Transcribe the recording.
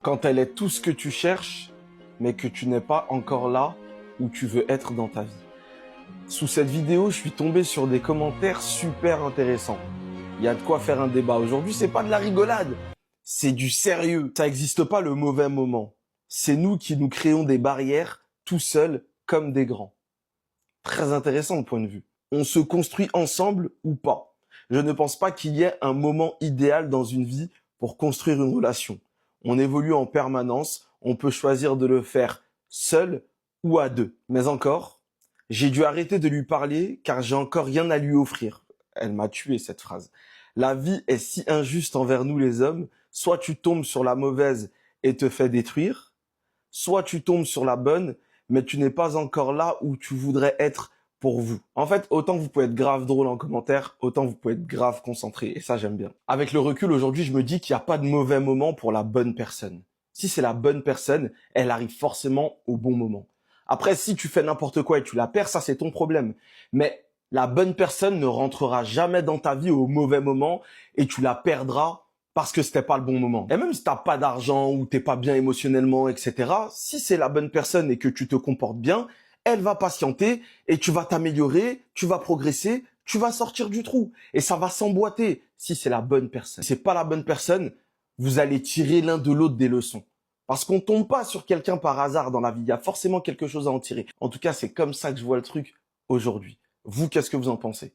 Quand elle est tout ce que tu cherches, mais que tu n'es pas encore là où tu veux être dans ta vie. Sous cette vidéo, je suis tombé sur des commentaires super intéressants. Il y a de quoi faire un débat. Aujourd'hui, c'est pas de la rigolade, c'est du sérieux. Ça n'existe pas le mauvais moment. C'est nous qui nous créons des barrières tout seuls comme des grands. Très intéressant le point de vue. On se construit ensemble ou pas. Je ne pense pas qu'il y ait un moment idéal dans une vie pour construire une relation. On évolue en permanence, on peut choisir de le faire seul ou à deux. Mais encore, j'ai dû arrêter de lui parler car j'ai encore rien à lui offrir. Elle m'a tué cette phrase. La vie est si injuste envers nous les hommes, soit tu tombes sur la mauvaise et te fais détruire, soit tu tombes sur la bonne, mais tu n'es pas encore là où tu voudrais être pour vous. En fait, autant vous pouvez être grave drôle en commentaire, autant vous pouvez être grave concentré. Et ça, j'aime bien. Avec le recul, aujourd'hui, je me dis qu'il n'y a pas de mauvais moment pour la bonne personne. Si c'est la bonne personne, elle arrive forcément au bon moment. Après, si tu fais n'importe quoi et tu la perds, ça, c'est ton problème. Mais la bonne personne ne rentrera jamais dans ta vie au mauvais moment et tu la perdras parce que c'était pas le bon moment. Et même si t'as pas d'argent ou t'es pas bien émotionnellement, etc., si c'est la bonne personne et que tu te comportes bien, elle va patienter et tu vas t'améliorer, tu vas progresser, tu vas sortir du trou. Et ça va s'emboîter si c'est la bonne personne. Si c'est pas la bonne personne, vous allez tirer l'un de l'autre des leçons. Parce qu'on tombe pas sur quelqu'un par hasard dans la vie. Il y a forcément quelque chose à en tirer. En tout cas, c'est comme ça que je vois le truc aujourd'hui. Vous, qu'est-ce que vous en pensez ?